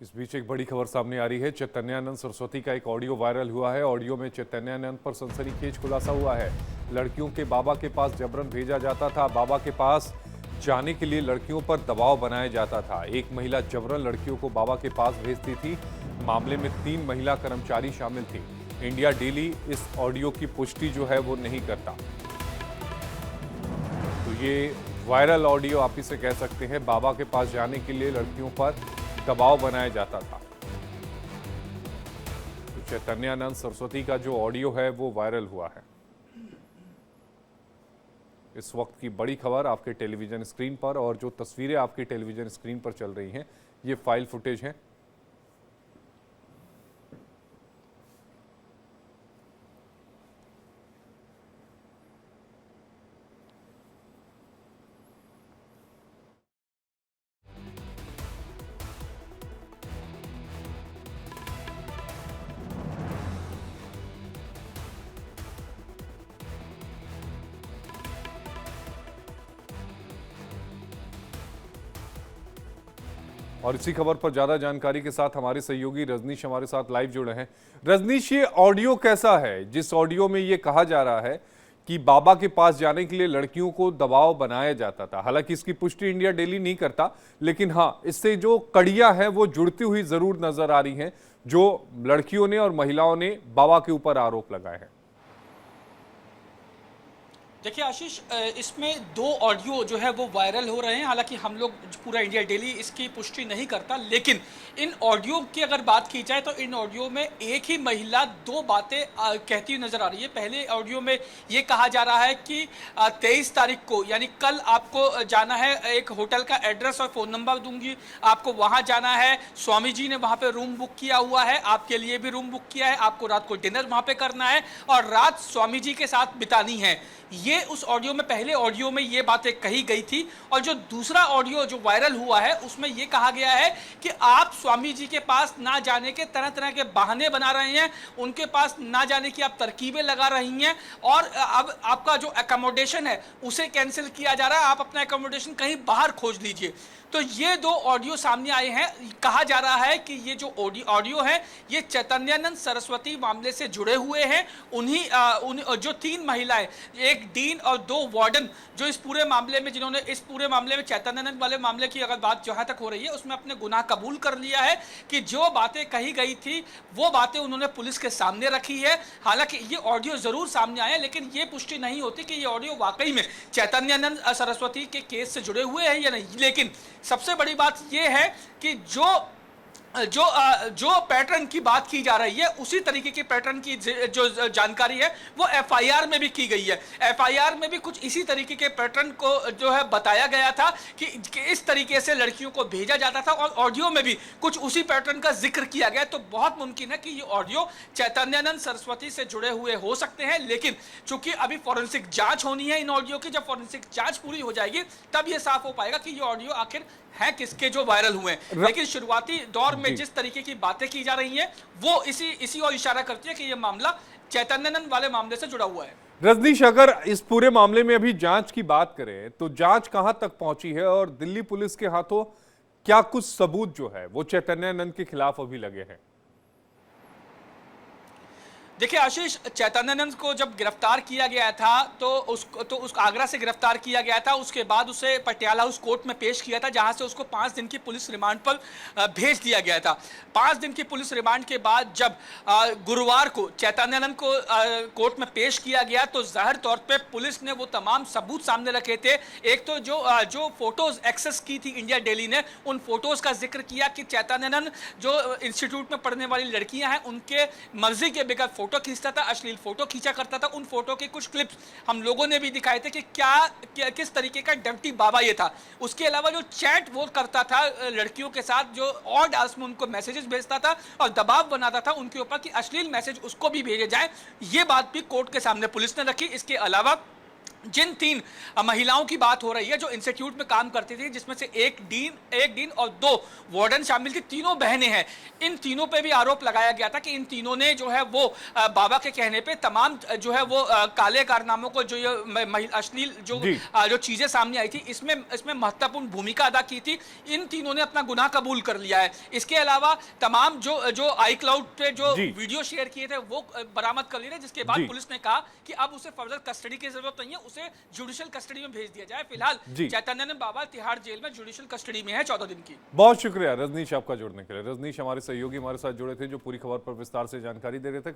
इस बीच एक बड़ी खबर सामने आ रही है। चैतन्यानंद सरस्वती का एक ऑडियो वायरल हुआ है। ऑडियो में चैतन्यानंद पर सनसनीखेज खुलासा हुआ है। लड़कियों के बाबा के पास जबरन भेजा जाता था। बाबा के पास जाने के लिए लड़कियों पर दबाव बनाया जाता था। एक महिला जबरन लड़कियों को बाबा के पास भेजती थी। मामले में 3 महिला कर्मचारी शामिल थी। इंडिया डेली इस ऑडियो की पुष्टि जो है वो नहीं करता। तो ये वायरल ऑडियो आप इसे कह सकते हैं। बाबा के पास जाने के लिए लड़कियों पर दबाव बनाया जाता था। तो चैतन्यानंद सरस्वती का जो ऑडियो है वो वायरल हुआ है। इस वक्त की बड़ी खबर आपके टेलीविजन स्क्रीन पर, और जो तस्वीरें आपकी टेलीविजन स्क्रीन पर चल रही हैं ये फाइल फुटेज हैं। और इसी खबर पर ज्यादा जानकारी के साथ हमारे सहयोगी रजनीश हमारे साथ लाइव जुड़े हैं। रजनीश, ये ऑडियो कैसा है जिस ऑडियो में ये कहा जा रहा है कि बाबा के पास जाने के लिए लड़कियों को दबाव बनाया जाता था? हालांकि इसकी पुष्टि इंडिया डेली नहीं करता, लेकिन हाँ, इससे जो कड़ियां हैं वो जुड़ती हुई जरूर नजर आ रही हैं, जो लड़कियों ने और महिलाओं ने बाबा के ऊपर आरोप लगाए हैं। देखिए आशीष, इसमें 2 ऑडियो जो है वो वायरल हो रहे हैं। हालांकि हम लोग पूरा इंडिया डेली इसकी पुष्टि नहीं करता, लेकिन इन ऑडियो की अगर बात की जाए तो इन ऑडियो में एक ही महिला 2 बातें कहती हुई नजर आ रही है। पहले ऑडियो में ये कहा जा रहा है कि 23 तारीख को यानी कल आपको जाना है, एक होटल का एड्रेस और फ़ोन नंबर दूंगी, आपको वहाँ जाना है। स्वामी जी ने वहाँ पर रूम बुक किया हुआ है, आपके लिए भी रूम बुक किया है, आपको रात को डिनर वहाँ पर करना है और रात स्वामी जी के साथ बितानी है। ये उस ऑडियो में, पहले ऑडियो में ये बातें कही गई थी। और जो दूसरा ऑडियो जो वायरल हुआ है उसमें ये कहा गया है कि आप स्वामी जी के पास ना जाने के तरह तरह के बहाने बना रहे हैं, उनके पास ना जाने की आप तरकीबें लगा रही हैं और अब आपका जो एकोमोडेशन है उसे कैंसिल किया जा रहा है, आप अपना एकोमोडेशन कहीं बाहर खोज लीजिए। तो ये 2 ऑडियो सामने आए हैं। कहा जा रहा है कि ये जो ऑडियो है ये चैतन्यानंद सरस्वती मामले से जुड़े हुए हैं। उन्हीं जो 3 महिलाएं, एक डीन और 2 वार्डन, जो इस पूरे मामले में, जिन्होंने इस पूरे मामले में चैतन्यानंद वाले मामले की अगर बात जहां तक हो रही है उसमें अपने गुनाह कबूल कर लिया है कि जो बातें कही गई थी वो बातें उन्होंने पुलिस के सामने रखी है। हालांकि ये ऑडियो जरूर सामने आए, लेकिन ये पुष्टि नहीं होती कि ये ऑडियो वाकई में चैतन्यानंद सरस्वती के केस से जुड़े हुए हैं या नहीं। लेकिन सबसे बड़ी बात यह है कि जो पैटर्न की बात की जा रही है उसी तरीके के पैटर्न की जो जानकारी है वो एफआईआर में भी की गई है। एफआईआर में भी कुछ इसी तरीके के पैटर्न को जो है बताया गया था कि इस तरीके से लड़कियों को भेजा जाता था और ऑडियो में भी कुछ उसी पैटर्न का जिक्र किया गया। तो बहुत मुमकिन है कि ये ऑडियो चैतन्यानंद सरस्वती से जुड़े हुए हो सकते हैं, लेकिन चूंकि अभी फॉरेंसिक जांच होनी है इन ऑडियो की, जब फॉरेंसिक जांच पूरी हो जाएगी तब ये साफ हो पाएगा कि ये ऑडियो आखिर है किसके जो वायरल हुए हैं। लेकिन शुरुआती दौर में जिस तरीके की बातें की जा रही हैं वो इसी और इशारा करती है कि ये मामला चैतन्यानंद वाले मामले से जुड़ा हुआ है। रजनीश, अगर इस पूरे मामले में अभी जांच की बात करें तो जांच कहां तक पहुंची है और दिल्ली पुलिस के हाथों क्या कुछ सबूत जो है वो चैतन्यानंद के खिलाफ अभी लगे हैं? देखिए आशीष, चैतन्यानंद को जब गिरफ्तार किया गया था तो उसको आगरा से गिरफ्तार किया गया था। उसके बाद उसे पटियाला हाउस कोर्ट में पेश किया था, जहां से उसको 5 दिन की पुलिस रिमांड पर भेज दिया गया था। 5 दिन की पुलिस रिमांड के बाद जब गुरुवार को चैतन्यानंद को कोर्ट में पेश किया गया तो जाहिर तौर पर पुलिस ने वो तमाम सबूत सामने रखे थे। एक तो जो फोटोज एक्सेस की थी इंडिया डेली ने, उन फोटोज का जिक्र किया कि चैतन्यानंद जो इंस्टीट्यूट में पढ़ने वाली लड़कियां हैं उनके मर्जी के बगैर फोटो खींचता था, अश्लील फोटो खींचा करता था। उन फोटो के कुछ क्लिप्स हम लोगों ने भी दिखाए थे कि किस तरीके का डर्टी बाबा ये था। उसके अलावा जो चैट वो करता था लड़कियों के साथ, जो ऑड आवर्स में उनको मैसेजेस भेजता था और दबाव बनाता था उनके ऊपर कि अश्लील मैसेज उसको भी भेजे जाए, ये बात भी कोर्ट के सामने पुलिस ने रखी। इसके अलावा जिन 3 महिलाओं की बात हो रही है जो इंस्टीट्यूट में काम करती थी, जिसमें से एक डीन और 2 वार्डन शामिल थी, तीनों बहनें हैं। इन तीनों पे भी आरोप लगाया गया था कि इन तीनों ने जो है वो बाबा के कहने पे तमाम जो है वो काले कारनामों को, जो ये अश्लील जो चीजें सामने आई थी, इसमें महत्वपूर्ण भूमिका अदा की थी। इन तीनों ने अपना गुनाह कबूल कर लिया है। इसके अलावा तमाम जो आई क्लाउड पे जो वीडियो शेयर किए थे वो बरामद कर लिए, जिसके बाद पुलिस ने कहा कि अब उसे फर्दर कस्टडी की जरूरत नहीं है, उसे जुडिशियल कस्टडी में भेज दिया जाए। फिलहाल चैतन्यानंद बाबा तिहाड़ जेल में जुडिशियल कस्टडी में है 14 दिन की। बहुत शुक्रिया रजनीश आपका जुड़ने के लिए। रजनीश हमारे सहयोगी हमारे साथ जुड़े थे जो पूरी खबर पर विस्तार से जानकारी दे रहे थे।